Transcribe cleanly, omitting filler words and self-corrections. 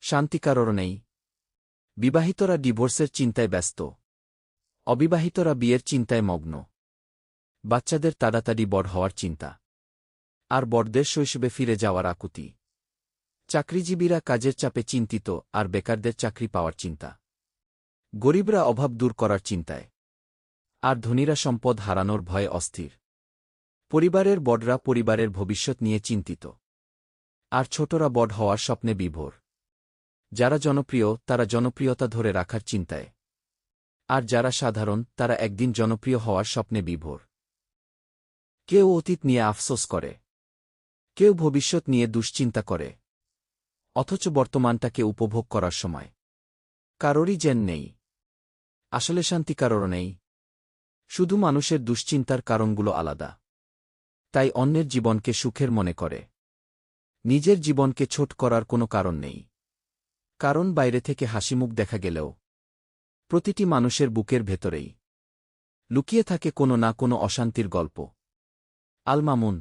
শান্তি কারোর নেই। বিবাহিতরা ডিভোর্সের চিন্তায় ব্যস্ত, অবিবাহিতরা বিয়ের চিন্তায় মগ্ন। বাচ্চাদের তাড়াতাড়ি বড় হওয়ার চিন্তা, আর বড়দের শৈশবে ফিরে যাওয়ার আকুতি। চাকরিজীবীরা কাজের চাপে চিন্তিত, আর বেকারদের চাকরি পাওয়ার চিন্তা। গরিবরা অভাব দূর করার চিন্তায়, আর ধনীরা সম্পদ হারানোর ভয়ে অস্থির। পরিবারের বড়রা পরিবারের ভবিষ্যৎ নিয়ে চিন্তিত, আর ছোটরা বড় হওয়ার স্বপ্নে বিভোর। যারা জনপ্রিয় তারা জনপ্রিয়তা ধরে রাখার চিন্তায়, আর যারা সাধারণ তারা একদিন জনপ্রিয় হওয়ার স্বপ্নে বিভোর। কেউ অতীত নিয়ে আফসোস করে, কেউ ভবিষ্যৎ নিয়ে দুশ্চিন্তা করে, অথচ বর্তমানটাকে উপভোগ করার সময় কারোরই যেন নেই। আসলে শান্তি কারোর নেই, শুধু মানুষের দুশ্চিন্তার কারণগুলো আলাদা। তাই অন্যের জীবনকে সুখের মনে করে, নিজের জীবনকে ছোট করার কোনো কারণ নেই। কারণ বাইরে থেকে হাসিমুখ দেখা গেলেও প্রতিটি মানুষের বুকের ভেতরেই লুকিয়ে থাকে কোনো না কোনো অশান্তির গল্প। আল মামুন।